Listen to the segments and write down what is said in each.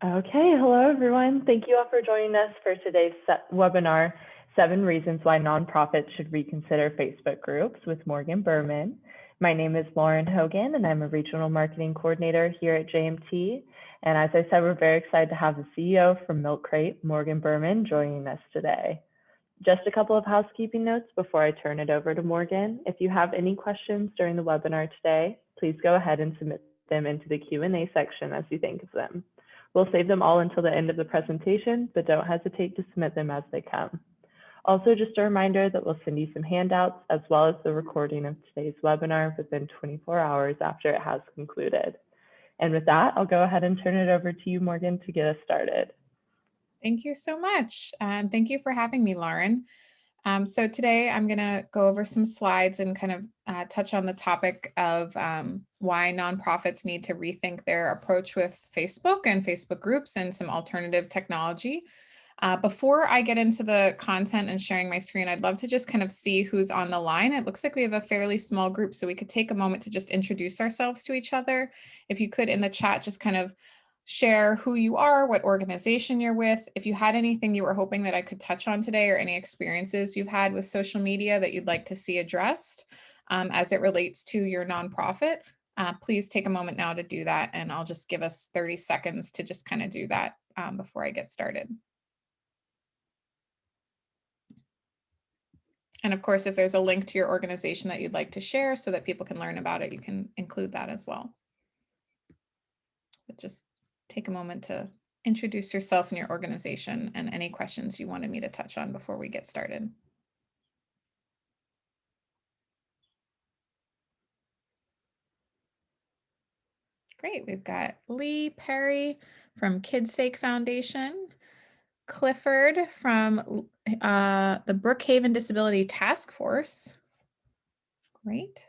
Okay, hello everyone. Thank you all for joining us for today's webinar, 7 Reasons Why Nonprofits Should Reconsider Facebook Groups with Morgan Berman. My name is Lauren Hogan and I'm a Regional Marketing Coordinator here at JMT. And as I said, we're very excited to have the CEO from Milk Crate, Morgan Berman, joining us today. Just a couple of housekeeping notes before I turn it over to Morgan. If you have any questions during the webinar today, please go ahead and submit them into the Q&A section as you think of them. We'll save them all until the end of the presentation, but don't hesitate to submit them as they come. Also, just a reminder that we'll send you some handouts as well as the recording of today's webinar within 24 hours after it has concluded. And with that, I'll go ahead and turn it over to you, Morgan, to get us started. Thank you so much. And thank you for having me, Lauren. So today I'm going to go over some slides and kind of touch on the topic of why nonprofits need to rethink their approach with Facebook and Facebook groups and some alternative technology. Before I get into the content and sharing my screen, I'd love to just kind of see who's on the line. It looks like we have a fairly small group, so we could take a moment to just introduce ourselves to each other. If you could in the chat, just kind of share who you are, what organization you're with. If you had anything you were hoping that I could touch on today or any experiences you've had with social media that you'd like to see addressed as it relates to your nonprofit, please take a moment now to do that. And I'll just give us 30 seconds to just kind of do that before I get started. And of course, if there's a link to your organization that you'd like to share so that people can learn about it, you can include that as well. But just take a moment to introduce yourself and your organization and any questions you wanted me to touch on before we get started. Great, we've got Lee Perry from Kidsake Foundation, Clifford from the Brookhaven Disability Task Force. Great.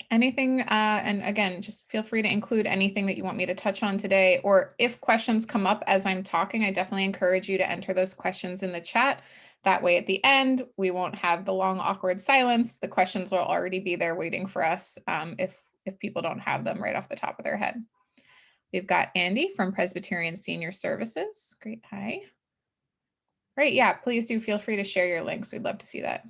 Anything, and again, just feel free to include anything that you want me to touch on today, or if questions come up as I'm talking, I definitely encourage you to enter those questions in the chat. That way at the end, we won't have the long awkward silence. The questions will already be there waiting for us if people don't have them right off the top of their head. We've got Andy from Presbyterian Senior Services. Great, hi. Great, yeah, please do feel free to share your links. We'd love to see that.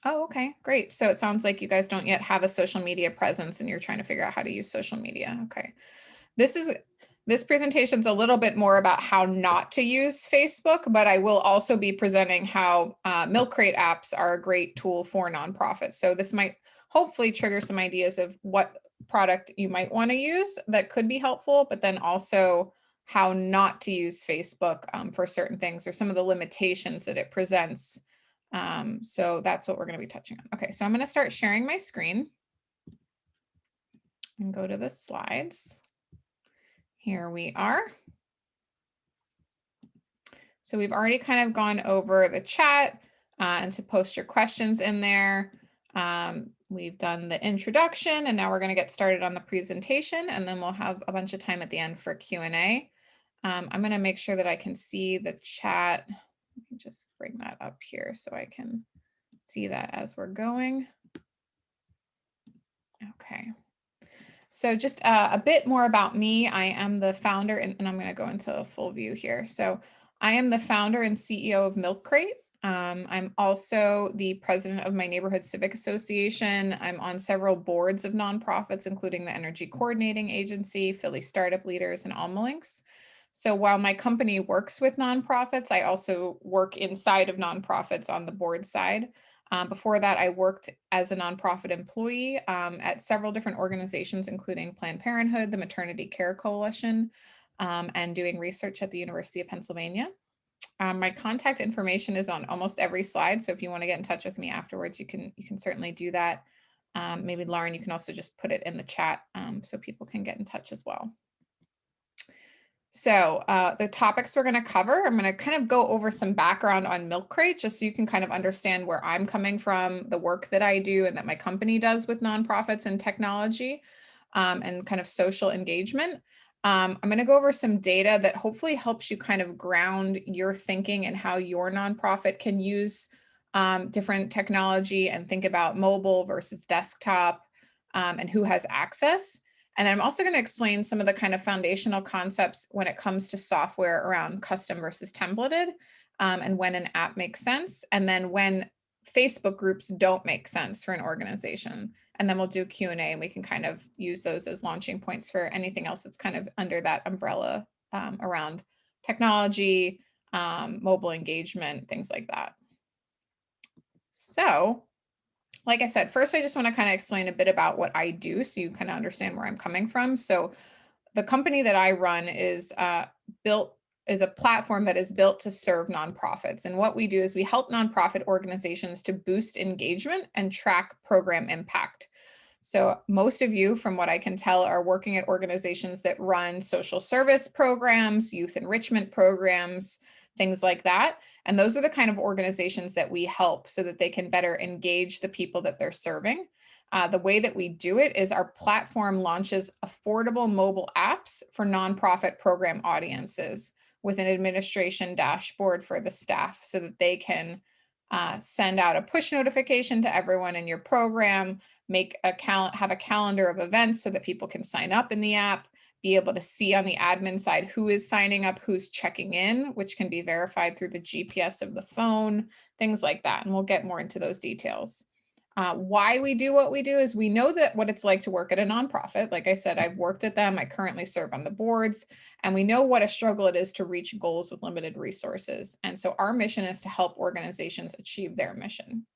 Oh, okay, great. So it sounds like you guys don't yet have a social media presence and you're trying to figure out how to use social media. Okay. This presentation is a little bit more about how not to use Facebook, but I will also be presenting how Milk Crate apps are a great tool for nonprofits. So this might hopefully trigger some ideas of what product you might want to use that could be helpful, but then also how not to use Facebook for certain things or some of the limitations that it presents. So that's what we're going to be touching on. Okay, so I'm going to start sharing my screen and go to the slides. Here we are. So we've already kind of gone over the chat and to post your questions in there. We've done the introduction and now we're going to get started on the presentation and then we'll have a bunch of time at the end for Q&A. I'm going to make sure that I can see the chat. Let me just bring that up here so I can see that as we're going. Okay. So just a bit more about me. I am the founder, and I'm going to go into a full view here. So I am the founder and CEO of Milk Crate. I'm also the president of my neighborhood civic association. I'm on several boards of nonprofits, including the Energy Coordinating Agency, Philly Startup Leaders, and Almalinks. So while my company works with nonprofits, I also work inside of nonprofits on the board side. Before that, I worked as a nonprofit employee at several different organizations, including Planned Parenthood, the Maternity Care Coalition, and doing research at the University of Pennsylvania. My contact information is on almost every slide, so if you want to get in touch with me afterwards, you can certainly do that. Maybe Lauren, you can also just put it in the chat so people can get in touch as well. So the topics we're going to cover, I'm going to kind of go over some background on Milk Crate, just so you can kind of understand where I'm coming from, the work that I do and that my company does with nonprofits and technology and kind of social engagement. I'm going to go over some data that hopefully helps you kind of ground your thinking and how your nonprofit can use different technology and think about mobile versus desktop and who has access. And then I'm also going to explain some of the kind of foundational concepts when it comes to software around custom versus templated, and when an app makes sense, and then when Facebook groups don't make sense for an organization. And then we'll do Q&A, and we can kind of use those as launching points for anything else that's kind of under that umbrella around technology, mobile engagement, things like that. So, like I said, first, I just want to kind of explain a bit about what I do so you kind of understand where I'm coming from. So the company that I run is a platform that is built to serve nonprofits. And what we do is we help nonprofit organizations to boost engagement and track program impact. So most of you, from what I can tell, are working at organizations that run social service programs, youth enrichment programs, things like that. And those are the kind of organizations that we help so that they can better engage the people that they're serving. The way that we do it is our platform launches affordable mobile apps for nonprofit program audiences with an administration dashboard for the staff so that they can send out a push notification to everyone in your program, have a calendar of events so that people can sign up in the app, be able to see on the admin side who is signing up, who's checking in, which can be verified through the GPS of the phone, things like that. And we'll get more into those details. Why we do what we do is we know that what it's like to work at a nonprofit. Like I said, I've worked at them. I currently serve on the boards, and we know what a struggle it is to reach goals with limited resources. And so our mission is to help organizations achieve their mission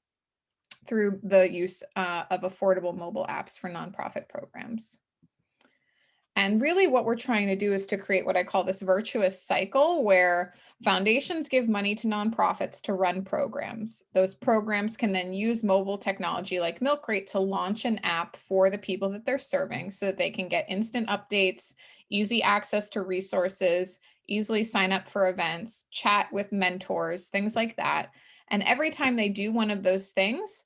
through the use of affordable mobile apps for nonprofit programs. And really what we're trying to do is to create what I call this virtuous cycle where foundations give money to nonprofits to run programs. Those programs can then use mobile technology like Milk Crate to launch an app for the people that they're serving so that they can get instant updates, easy access to resources, easily sign up for events, chat with mentors, things like that. And every time they do one of those things,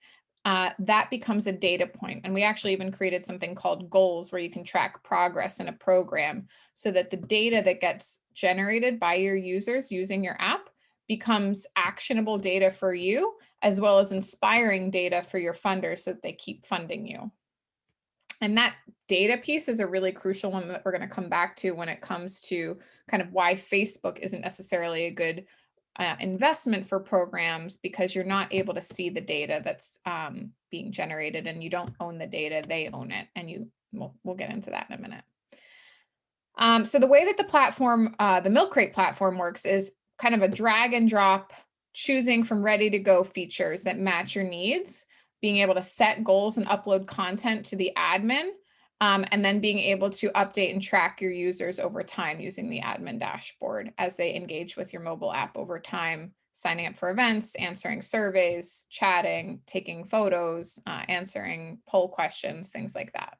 that becomes a data point. And we actually even created something called goals where you can track progress in a program so that the data that gets generated by your users using your app becomes actionable data for you, as well as inspiring data for your funders so that they keep funding you. And that data piece is a really crucial one that we're going to come back to when it comes to kind of why Facebook isn't necessarily a good investment for programs, because you're not able to see the data that's being generated, and you don't own the data, they own it. And we'll get into that in a minute. So the way that the platform, the Milk Crate platform works is kind of a drag and drop, choosing from ready to go features that match your needs, being able to set goals and upload content to the admin, and then being able to update and track your users over time using the admin dashboard as they engage with your mobile app over time, signing up for events, answering surveys, chatting, taking photos, answering poll questions, things like that.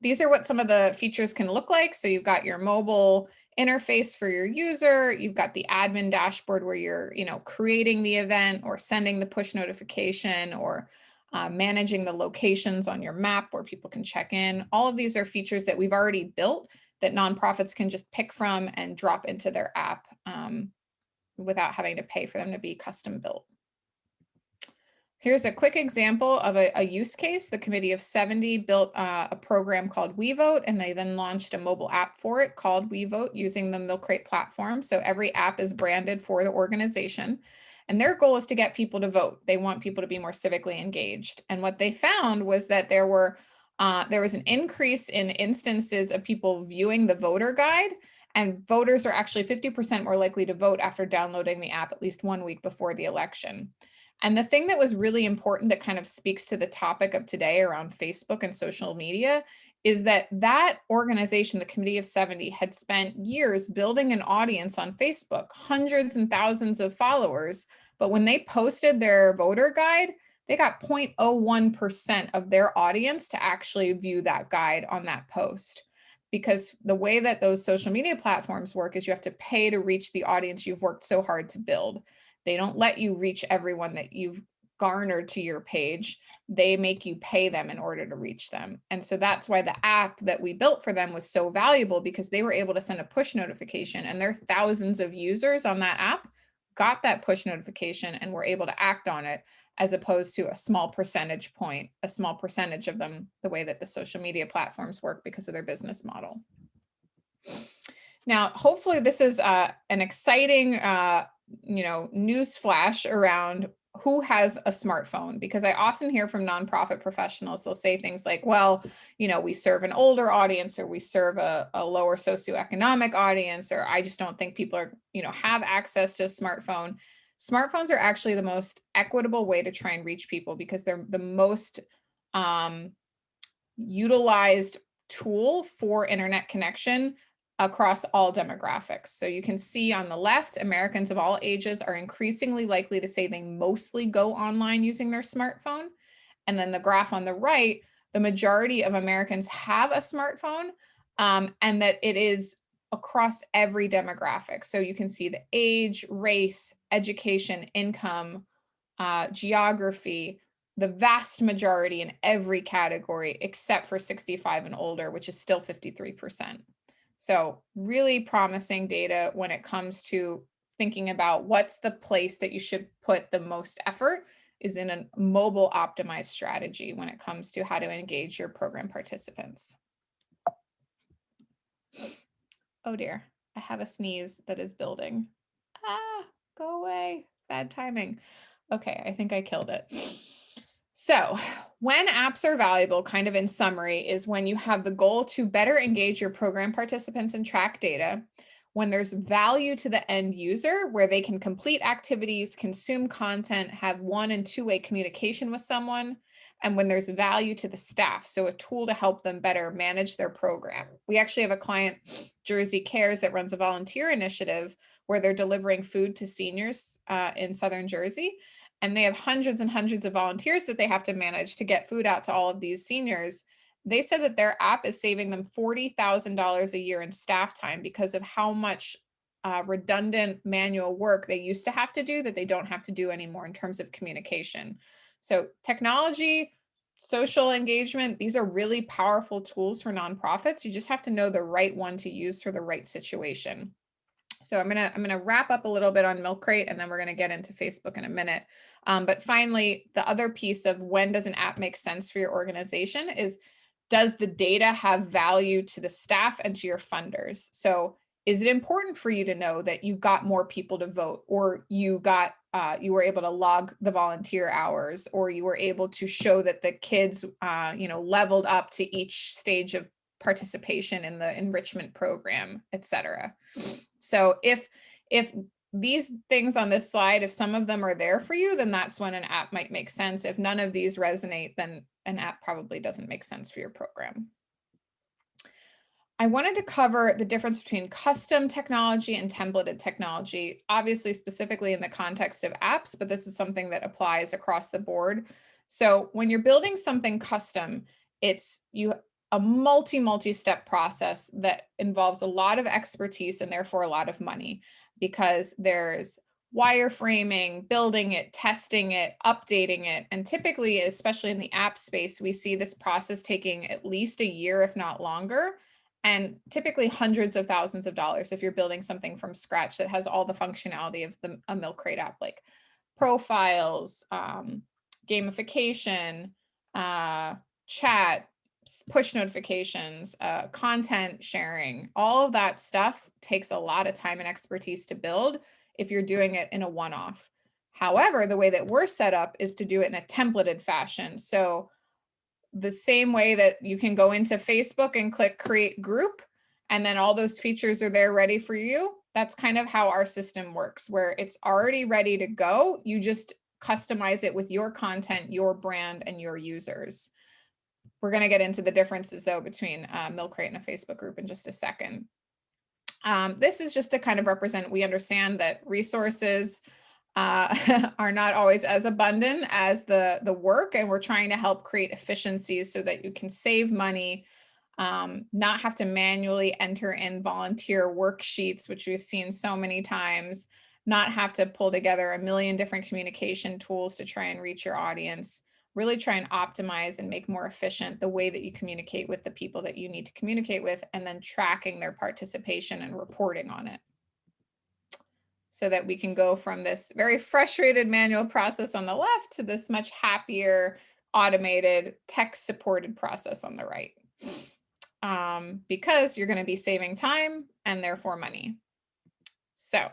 These are what some of the features can look like. So you've got your mobile interface for your user. You've got the admin dashboard where you're, creating the event or sending the push notification or managing the locations on your map where people can check in. All of these are features that we've already built that nonprofits can just pick from and drop into their app without having to pay for them to be custom built. Here's a quick example of a use case. The Committee of 70 built a program called WeVote, and they then launched a mobile app for it called WeVote using the Milk Crate platform. So every app is branded for the organization. And their goal is to get people to vote. They want people to be more civically engaged. And what they found was that there was an increase in instances of people viewing the voter guide, and voters are actually 50% more likely to vote after downloading the app at least 1 week before the election. And the thing that was really important that kind of speaks to the topic of today around Facebook and social media is that organization, the Committee of 70, had spent years building an audience on Facebook, hundreds and thousands of followers. But when they posted their voter guide, they got 0.01% of their audience to actually view that guide on that post. Because the way that those social media platforms work is you have to pay to reach the audience you've worked so hard to build. They don't let you reach everyone that you've garnered to your page. They make you pay them in order to reach them. And so that's why the app that we built for them was so valuable, because they were able to send a push notification, and there are thousands of users on that app got that push notification and were able to act on it, as opposed to a small percentage point, a small percentage of them, the way that the social media platforms work because of their business model. Now, hopefully this is an exciting, news flash around who has a smartphone, because I often hear from nonprofit professionals, they'll say things like, well, we serve an older audience, or we serve a lower socioeconomic audience, or I just don't think people are, have access to a smartphone. Smartphones are actually the most equitable way to try and reach people, because they're the most utilized tool for internet connection across all demographics. So you can see on the left, Americans of all ages are increasingly likely to say they mostly go online using their smartphone. And then the graph on the right, the majority of Americans have a smartphone, and that it is across every demographic. So you can see the age, race, education, income, geography, the vast majority in every category except for 65 and older, which is still 53%. So really promising data when it comes to thinking about what's the place that you should put the most effort is in a mobile optimized strategy when it comes to how to engage your program participants. Oh dear, I have a sneeze that is building. Go away, bad timing. Okay, I think I killed it. So when apps are valuable, kind of in summary, is when you have the goal to better engage your program participants and track data, when there's value to the end user, where they can complete activities, consume content, have one and two-way communication with someone, and when there's value to the staff, so a tool to help them better manage their program. We actually have a client, Jersey Cares, that runs a volunteer initiative where they're delivering food to seniors in Southern Jersey. And they have hundreds and hundreds of volunteers that they have to manage to get food out to all of these seniors. They said that their app is saving them $40,000 a year in staff time because of how much redundant manual work they used to have to do that they don't have to do anymore in terms of communication. So technology, social engagement, these are really powerful tools for nonprofits. You just have to know the right one to use for the right situation. So I'm gonna wrap up a little bit on Milk Crate, and then we're gonna get into Facebook in a minute. But finally, the other piece of when does an app make sense for your organization is, does the data have value to the staff and to your funders? So is it important for you to know that you got more people to vote, or you were able to log the volunteer hours, or you were able to show that the kids leveled up to each stage of participation in the enrichment program, et cetera. So if these things on this slide, if some of them are there for you, then that's when an app might make sense. If none of these resonate, then an app probably doesn't make sense for your program. I wanted to cover the difference between custom technology and templated technology, obviously specifically in the context of apps, but this is something that applies across the board. So when you're building something custom, it's a multi-step process that involves a lot of expertise and therefore a lot of money, because there's wireframing, building it, testing it, updating it. And typically, especially in the app space, we see this process taking at least a year, if not longer, and typically hundreds of thousands of dollars if you're building something from scratch that has all the functionality of a Milk Crate app, like profiles, gamification, chat, push notifications, content sharing. All of that stuff takes a lot of time and expertise to build if you're doing it in a one-off. However, the way that we're set up is to do it in a templated fashion. So the same way that you can go into Facebook and click create group, and then all those features are there ready for you. That's kind of how our system works, where it's already ready to go. You just customize it with your content, your brand, and your users. We're going to get into the differences, though, between Milk Crate and a Facebook group in just a second. This is just to kind of represent, we understand that resources are not always as abundant as the work, and we're trying to help create efficiencies so that you can save money, not have to manually enter in volunteer worksheets, which we've seen so many times, not have to pull together a million different communication tools to try and reach your audience. Really try and optimize and make more efficient the way that you communicate with the people that you need to communicate with, and then tracking their participation and reporting on it. so that we can go from this very frustrated manual process on the left to this much happier, automated, tech-supported process on the right. Because you're going to be saving time and therefore money. So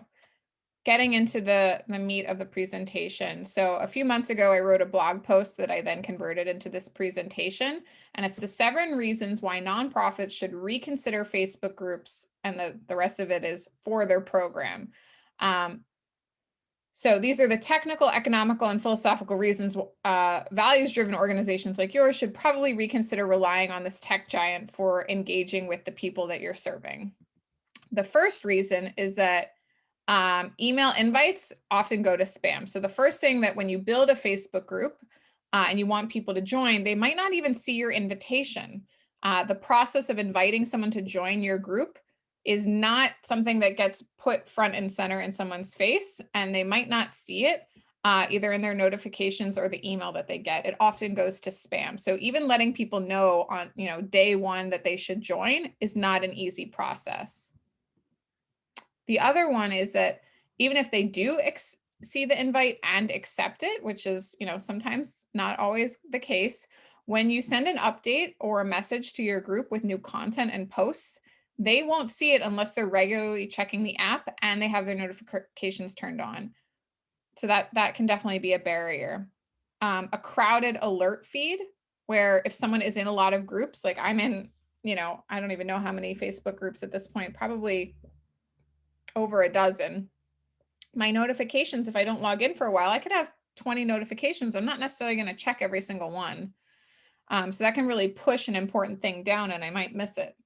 getting into the meat of the presentation. So a few months ago, I wrote a blog post that I then converted into this presentation. And it's the 7 reasons why nonprofits should reconsider Facebook groups. And the rest of it is for their program. So these are the technical, economical, and philosophical reasons values-driven organizations like yours should probably reconsider relying on this tech giant for engaging with the people that you're serving. The first reason is that email invites often go to spam. So the first thing that when you build a Facebook group and you want people to join, they might not even see your invitation. The process of inviting someone to join your group is not something that gets put front and center in someone's face, and they might not see it either in their notifications or the email that they get. It often goes to spam. So even letting people know on day one that they should join is not an easy process. The other one is that even if they do see the invite and accept it, which is, sometimes not always the case, when you send an update or a message to your group with new content and posts, they won't see it unless they're regularly checking the app and they have their notifications turned on. So that can definitely be a barrier. A crowded alert feed, where if someone is in a lot of groups, like I'm in, I don't even know how many Facebook groups at this point, probably over a dozen. My notifications, if I don't log in for a while, I could have 20 notifications. I'm not necessarily going to check every single one. So that can really push an important thing down and I might miss it.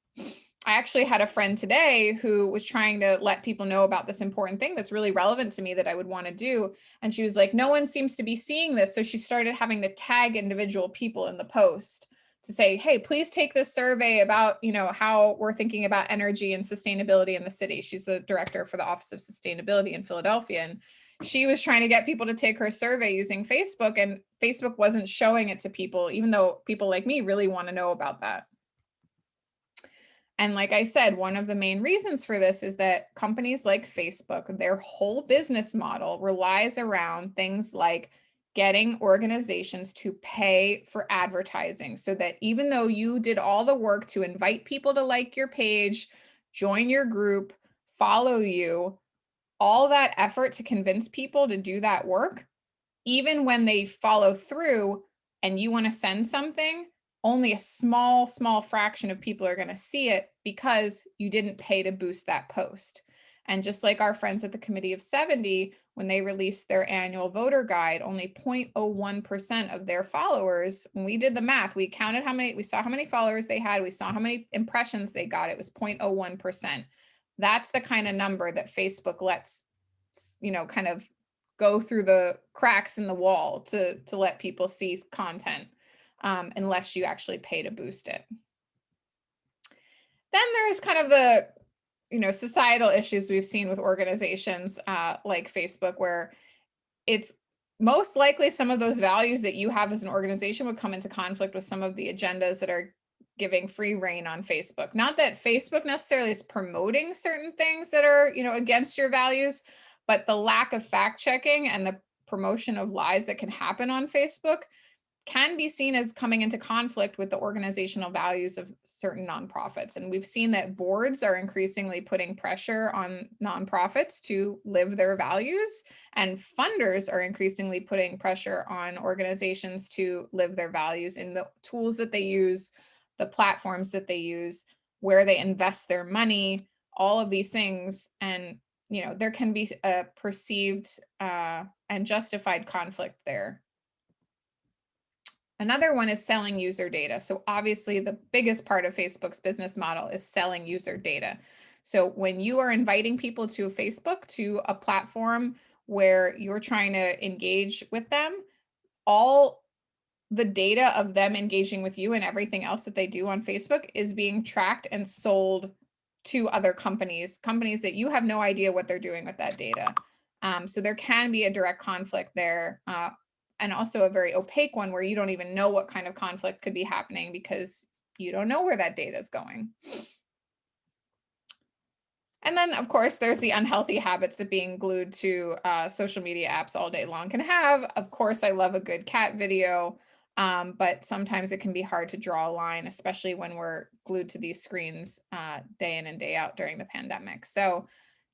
I actually had a friend today who was trying to let people know about this important thing that's really relevant to me that I would want to do. And she was like, no one seems to be seeing this. So she started having to tag individual people in the post to say, hey, please take this survey about, how we're thinking about energy and sustainability in the city. She's the director for the Office of Sustainability in Philadelphia. And she was trying to get people to take her survey using Facebook, and Facebook wasn't showing it to people, even though people like me really want to know about that. And like I said, one of the main reasons for this is that companies like Facebook, their whole business model relies around things like getting organizations to pay for advertising, so that even though you did all the work to invite people to like your page, join your group, follow you, all that effort to convince people to do that work, even when they follow through and you want to send something, only a small fraction of people are going to see it because you didn't pay to boost that post. And just like our friends at the Committee of 70, when they released their annual voter guide, only 0.01% of their followers, when we did the math, we counted we saw how many followers they had, we saw how many impressions they got, it was 0.01%. That's the kind of number that Facebook lets, kind of go through the cracks in the wall to let people see content, unless you actually pay to boost it. Then there's kind of the, societal issues we've seen with organizations like Facebook, where it's most likely some of those values that you have as an organization would come into conflict with some of the agendas that are giving free reign on Facebook. Not that Facebook necessarily is promoting certain things that are, against your values, but the lack of fact checking and the promotion of lies that can happen on Facebook can be seen as coming into conflict with the organizational values of certain nonprofits. And we've seen that boards are increasingly putting pressure on nonprofits to live their values, and funders are increasingly putting pressure on organizations to live their values in the tools that they use, the platforms that they use, where they invest their money, all of these things. And, there can be a perceived and justified conflict there. Another one is selling user data. So obviously the biggest part of Facebook's business model is selling user data. So when you are inviting people to Facebook, to a platform where you're trying to engage with them, all the data of them engaging with you and everything else that they do on Facebook is being tracked and sold to other companies that you have no idea what they're doing with that data. So there can be a direct conflict there, and also a very opaque one where you don't even know what kind of conflict could be happening because you don't know where that data is going. And then, of course, there's the unhealthy habits that being glued to social media apps all day long can have. Of course, I love a good cat video, but sometimes it can be hard to draw a line, especially when we're glued to these screens day in and day out during the pandemic. So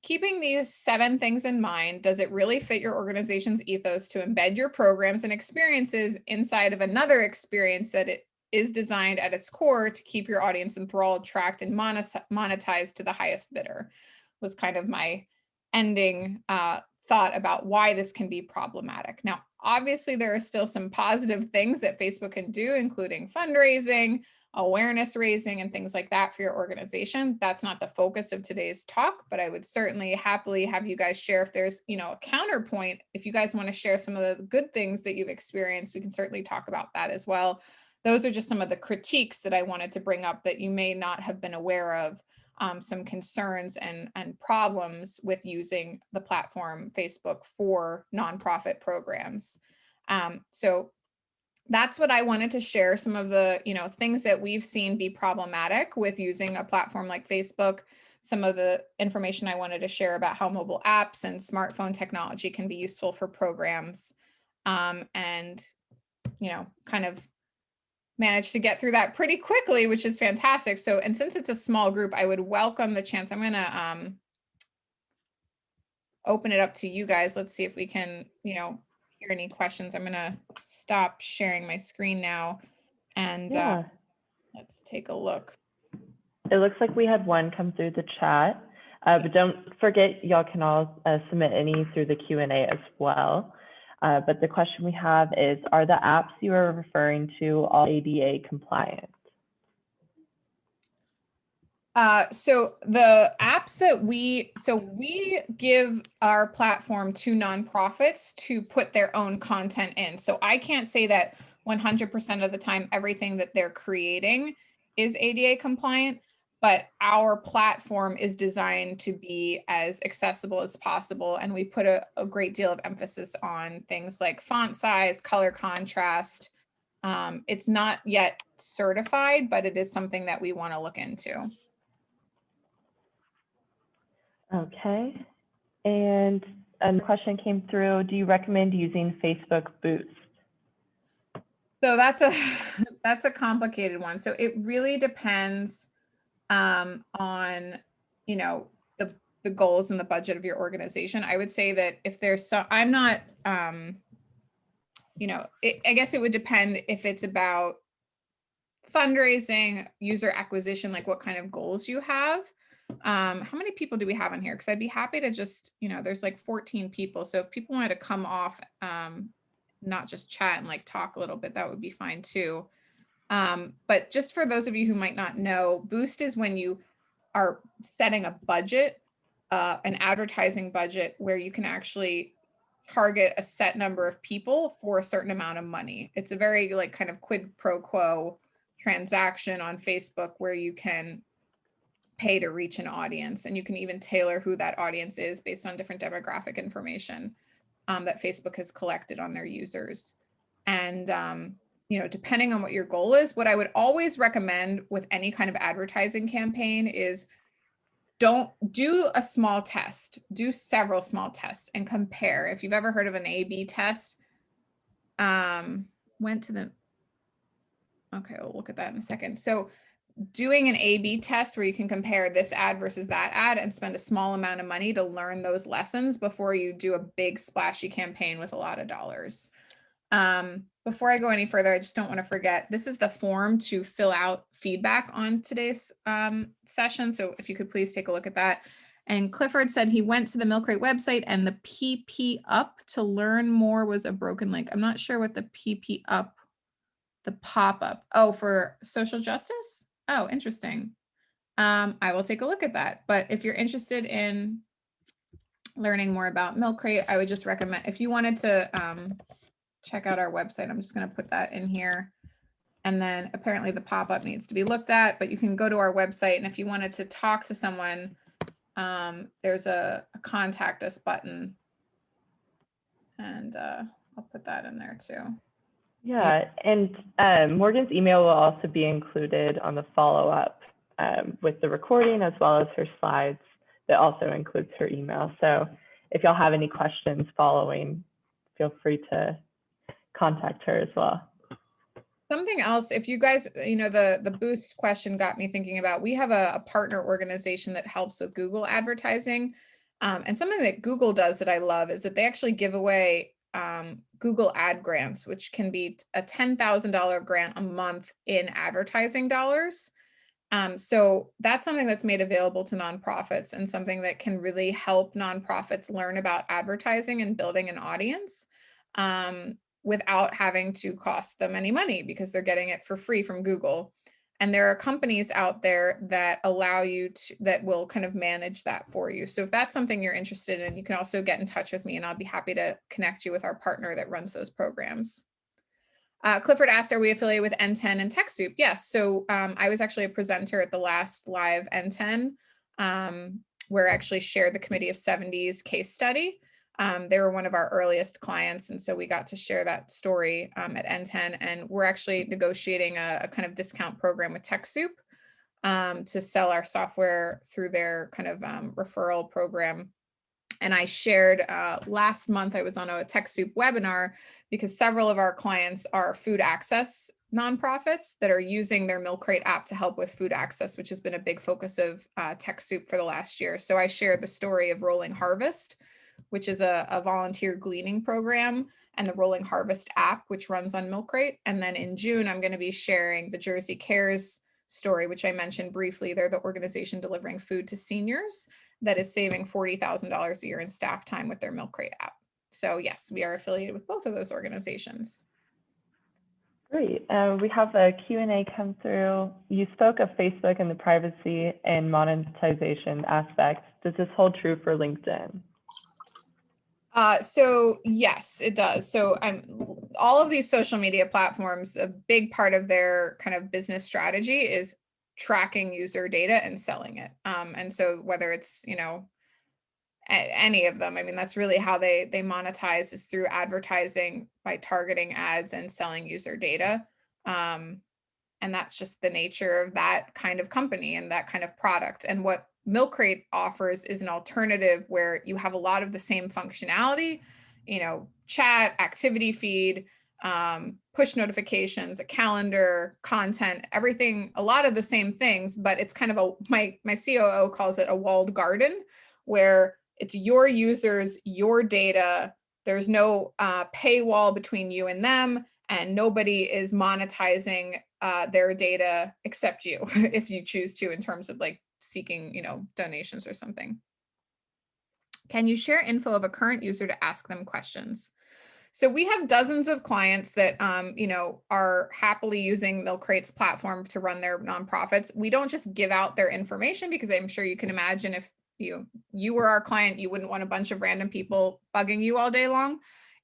keeping these 7 things in mind, does it really fit your organization's ethos to embed your programs and experiences inside of another experience that it is designed at its core to keep your audience enthralled, tracked, and monetized to the highest bidder? Was kind of my ending thought about why this can be problematic. Now, obviously, there are still some positive things that Facebook can do, including fundraising, awareness raising, and things like that for your organization. That's not the focus of today's talk, but I would certainly happily have you guys share if there's, a counterpoint. If you guys want to share some of the good things that you've experienced, we can certainly talk about that as well. Those are just some of the critiques that I wanted to bring up that you may not have been aware of, some concerns and problems with using the platform Facebook for nonprofit programs. So that's what I wanted to share, some of the things that we've seen be problematic with using a platform like Facebook, some of the information I wanted to share about how mobile apps and smartphone technology can be useful for programs, and kind of managed to get through that pretty quickly, which is fantastic. So, and since it's a small group, I would welcome the chance. I'm going to open it up to you guys. Let's see if we can, hear any questions. I'm going to stop sharing my screen now and let's take a look. It looks like we had one come through the chat, but don't forget, y'all can all submit any through the Q&A as well. But the question we have is, are the apps you are referring to all ADA compliant? So the apps that we give our platform to nonprofits to put their own content in. So I can't say that 100% of the time everything that they're creating is ADA compliant, but our platform is designed to be as accessible as possible. And we put a great deal of emphasis on things like font size, color contrast. It's not yet certified, but it is something that we want to look into. Okay. And a question came through, do you recommend using Facebook Boost? So that's a complicated one. So it really depends on the goals and the budget of your organization. I would say that if there's I'm not I guess it would depend if it's about fundraising, user acquisition, like what kind of goals you have. How many people do we have on here? Because I'd be happy to just, there's like 14 people. So if people wanted to come off, not just chat and like talk a little bit, that would be fine too. But just for those of you who might not know, Boost is when you are setting a budget, an advertising budget where you can actually target a set number of people for a certain amount of money. It's a very like kind of quid pro quo transaction on Facebook where you can pay to reach an audience, and you can even tailor who that audience is based on different demographic information that Facebook has collected on their users. And depending on what your goal is, what I would always recommend with any kind of advertising campaign is don't do a small test, do several small tests and compare. If you've ever heard of an A/B test, okay, we'll look at that in a second. So doing an A/B test where you can compare this ad versus that ad and spend a small amount of money to learn those lessons before you do a big splashy campaign with a lot of dollars. Before I go any further, I just don't want to forget, this is the form to fill out feedback on today's session. So if you could please take a look at that. And Clifford said he went to the Milk Crate website and the PP up to learn more was a broken link. I'm not sure what the PP up, the pop-up. Oh, for social justice? Oh, interesting. I will take a look at that. But if you're interested in learning more about Milk Crate, I would just recommend, if you wanted to check out our website, I'm just going to put that in here. And then apparently the pop-up needs to be looked at, but you can go to our website. And if you wanted to talk to someone, there's a contact us button. And I'll put that in there too. Yeah, and Morgan's email will also be included on the follow-up with the recording as well as her slides it also includes her email. So if y'all have any questions following, feel free to contact her as well. Something else, if you guys, the boost question got me thinking about, we have a partner organization that helps with Google advertising. And something that Google does that I love is that they actually give away Google ad grants, which can be a $10,000 grant a month in advertising dollars. So that's something that's made available to nonprofits and something that can really help nonprofits learn about advertising and building an audience. Without having to cost them any money because they're getting it for free from Google. And there are companies out there that allow you to, that will kind of manage that for you. So if that's something you're interested in, you can also get in touch with me and I'll be happy to connect you with our partner that runs those programs. Clifford asked, are we affiliated with N10 and TechSoup? Yes. So I was actually a presenter at the last live N10, where I actually shared the Committee of 70s case study. They were one of our earliest clients. And so we got to share that story at N10. And we're actually negotiating a kind of discount program with TechSoup to sell our software through their kind of referral program. And I shared last month, I was on a TechSoup webinar because several of our clients are food access nonprofits that are using their Milk Crate app to help with food access, which has been a big focus of TechSoup for the last year. So I shared the story of Rolling Harvest, which is a volunteer gleaning program, and the Rolling Harvest app, which runs on Milk Crate. And then in June, I'm going to be sharing the Jersey Cares story, which I mentioned briefly. They're the organization delivering food to seniors that is saving $40,000 a year in staff time with their Milk Crate app. So yes, we are affiliated with both of those organizations. Great. We have a Q&A come through. You spoke of Facebook and the privacy and monetization aspects. Does this hold true for LinkedIn? So yes, it does. So all of these social media platforms, a big part of their kind of business strategy is tracking user data and selling it. And so whether it's, any of them, I mean, that's really how they monetize, is through advertising by targeting ads and selling user data. And that's just the nature of that kind of company and that kind of product. And what Milk Crate offers is an alternative where you have a lot of the same functionality, chat, activity feed, push notifications, a calendar, content, everything, a lot of the same things, but it's kind of my COO calls it a walled garden, where it's your users, your data. There's no paywall between you and them, and nobody is monetizing their data except you, if you choose to, in terms of like seeking, donations or something. Can you share info of a current user to ask them questions? So we have dozens of clients that, are happily using Milk Crate's platform to run their nonprofits. We don't just give out their information because I'm sure you can imagine if you were our client, you wouldn't want a bunch of random people bugging you all day long.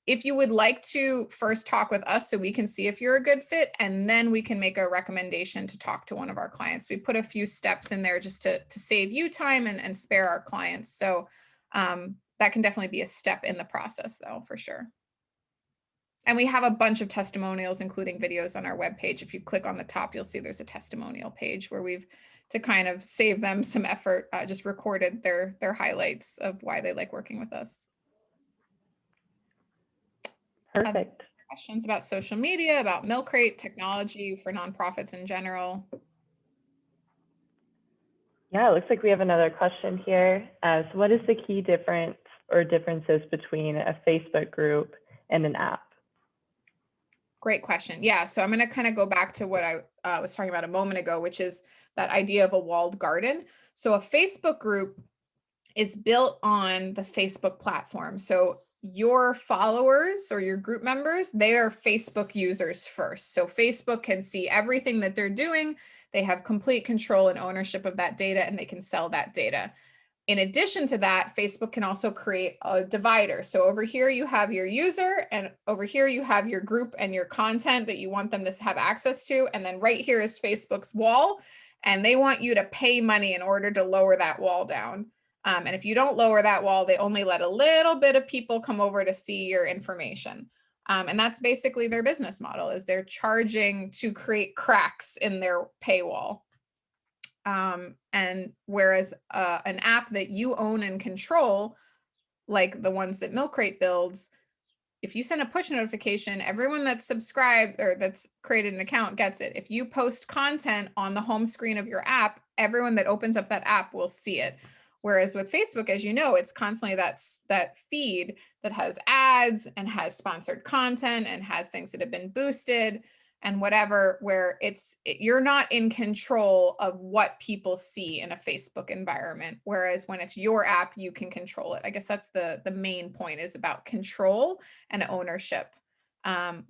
If you would like to first talk with us so we can see if you're a good fit, and then we can make a recommendation to talk to one of our clients. We put a few steps in there just to save you time and spare our clients. So that can definitely be a step in the process though, for sure. And we have a bunch of testimonials, including videos on our webpage. If you click on the top, you'll see there's a testimonial page where we've, to kind of save them some effort, just recorded their highlights of why they like working with us. Perfect. Questions about social media, about Milk Crate, technology for nonprofits in general? Yeah, it looks like we have another question here. So what is the key difference or differences between a Facebook group and an app? Great question. Yeah, so I'm going to kind of go back to what I was talking about a moment ago, which is that idea of a walled garden. So a Facebook group is built on the Facebook platform. So your followers or your group members, they are Facebook users first. So Facebook can see everything that they're doing. They have complete control and ownership of that data, and they can sell that data. In addition to that, Facebook can also create a divider. So over here you have your user, and over here you have your group and your content that you want them to have access to. And then right here is Facebook's wall, and they want you to pay money in order to lower that wall down. And if you don't lower that wall, they only let a little bit of people come over to see your information. And that's basically their business model, is they're charging to create cracks in their paywall. And whereas an app that you own and control, like the ones that Milk Crate builds, if you send a push notification, everyone that's subscribed or that's created an account gets it. If you post content on the home screen of your app, everyone that opens up that app will see it. Whereas with Facebook, as you know, it's constantly that feed that has ads and has sponsored content and has things that have been boosted and whatever, where you're not in control of what people see in a Facebook environment. Whereas when it's your app, you can control it. I guess that's the main point, is about control and ownership,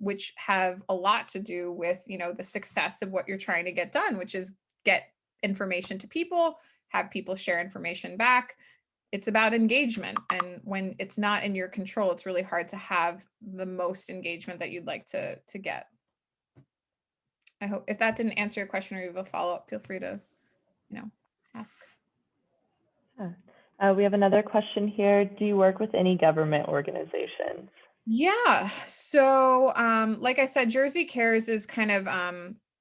which have a lot to do with, the success of what you're trying to get done, which is get information to people, have people share information back. It's about engagement. And when it's not in your control, it's really hard to have the most engagement that you'd like to get. I hope if that didn't answer your question or you have a follow-up, feel free to, ask. We have another question here. Do you work with any government organizations? Yeah. So, like I said, Jersey Cares is kind of,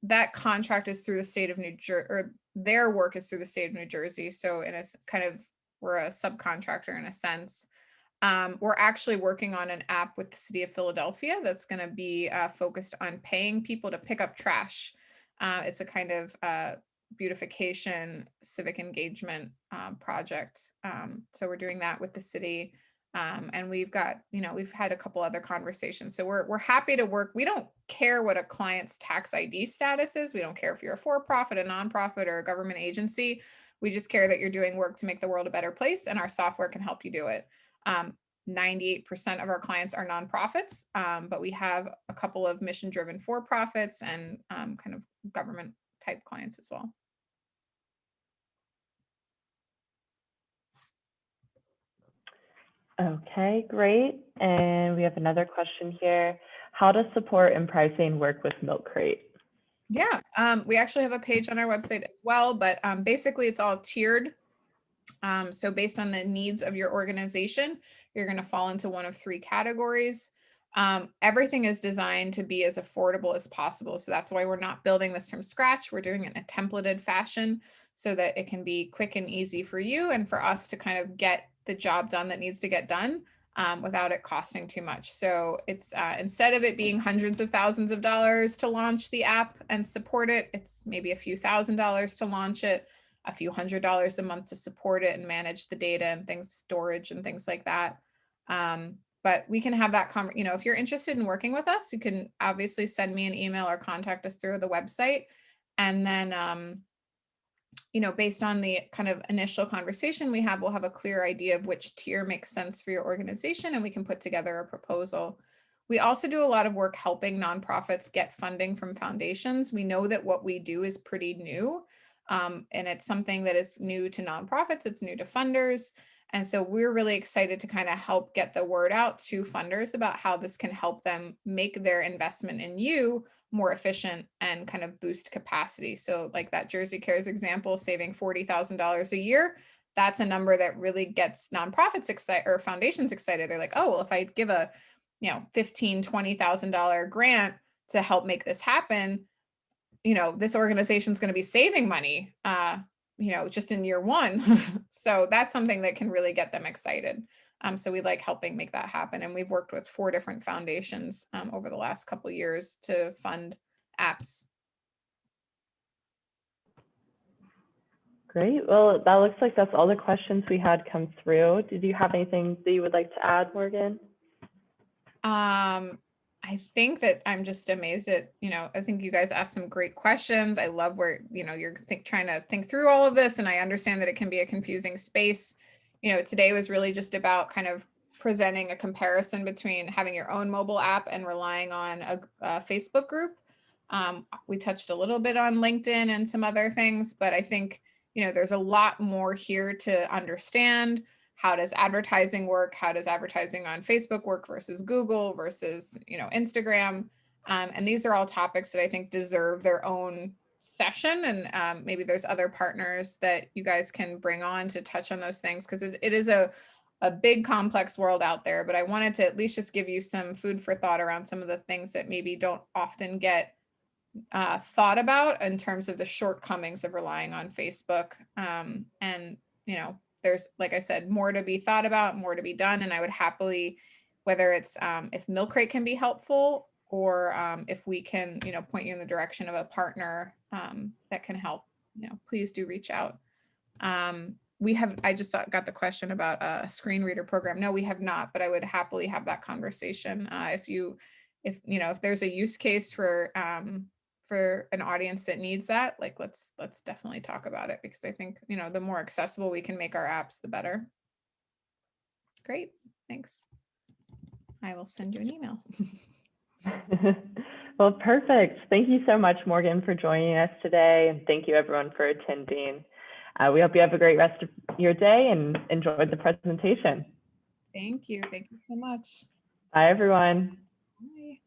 that contract is through the state of New Jersey, or their work is through the state of New Jersey. So we're a subcontractor in a sense. We're actually working on an app with the city of Philadelphia that's going to be focused on paying people to pick up trash. It's a kind of beautification, civic engagement project. So we're doing that with the city. And we've got, we've had a couple other conversations. So we're happy to work. We don't care what a client's tax ID status is. We don't care if you're a for-profit, a nonprofit, or a government agency. We just care that you're doing work to make the world a better place, and our software can help you do it. 98% of our clients are nonprofits, but we have a couple of mission-driven for-profits and kind of government type clients as well. Okay, great. And we have another question here. How does support and pricing work with Milk Crate? Yeah, we actually have a page on our website as well, but basically it's all tiered. So based on the needs of your organization, you're going to fall into one of three categories. Everything is designed to be as affordable as possible. So that's why we're not building this from scratch. We're doing it in a templated fashion so that it can be quick and easy for you and for us to kind of get the job done that needs to get done without it costing too much. So it's instead of it being hundreds of thousands of dollars to launch the app and support it, it's maybe a few $1,000s to launch it, a few $100s a month to support it and manage the data and things, storage and things like that. But we can have that, if you're interested in working with us, you can obviously send me an email or contact us through the website. And then, based on the kind of initial conversation we have, we'll have a clear idea of which tier makes sense for your organization, and we can put together a proposal. We also do a lot of work helping nonprofits get funding from foundations. We know that what we do is pretty new. And it's something that is new to nonprofits, it's new to funders. And so we're really excited to kind of help get the word out to funders about how this can help them make their investment in you more efficient and kind of boost capacity. So like that Jersey Cares example, saving $40,000 a year, that's a number that really gets nonprofits excited or foundations excited. They're like, oh, well, if I give a, $15,000, $20,000 grant to help make this happen, this organization is going to be saving money, just in year one. So that's something that can really get them excited. So we like helping make that happen. And we've worked with 4 different foundations over the last couple of years to fund apps. Great. Well, that looks like that's all the questions we had come through. Did you have anything that you would like to add, Morgan? I think that I'm just amazed at, I think you guys asked some great questions. I love where, you're trying to think through all of this. And I understand that it can be a confusing space. Today was really just about kind of presenting a comparison between having your own mobile app and relying on a Facebook group. We touched a little bit on LinkedIn and some other things, but I think, there's a lot more here to understand. How does advertising work? How does advertising on Facebook work versus Google versus, Instagram? And these are all topics that I think deserve their own session. And maybe there's other partners that you guys can bring on to touch on those things, because it is a big complex world out there. But I wanted to at least just give you some food for thought around some of the things that maybe don't often get thought about in terms of the shortcomings of relying on Facebook. And, you know, there's, like I said, more to be thought about, more to be done. And I would happily, whether it's if Milk Crate can be helpful, or if we can, you know, point you in the direction of a partner that can help, you know, please do reach out. I just got the question about a screen reader program. No, we have not, but I would happily have that conversation. If you know, if there's a use case for an audience that needs that, like, let's definitely talk about it, because I think, you know, the more accessible we can make our apps, the better. Great, thanks. I will send you an email. Well, perfect. Thank you so much, Morgan, for joining us today. And thank you, everyone, for attending. We hope you have a great rest of your day and enjoy the presentation. Thank you. Thank you so much. Bye, everyone. Bye.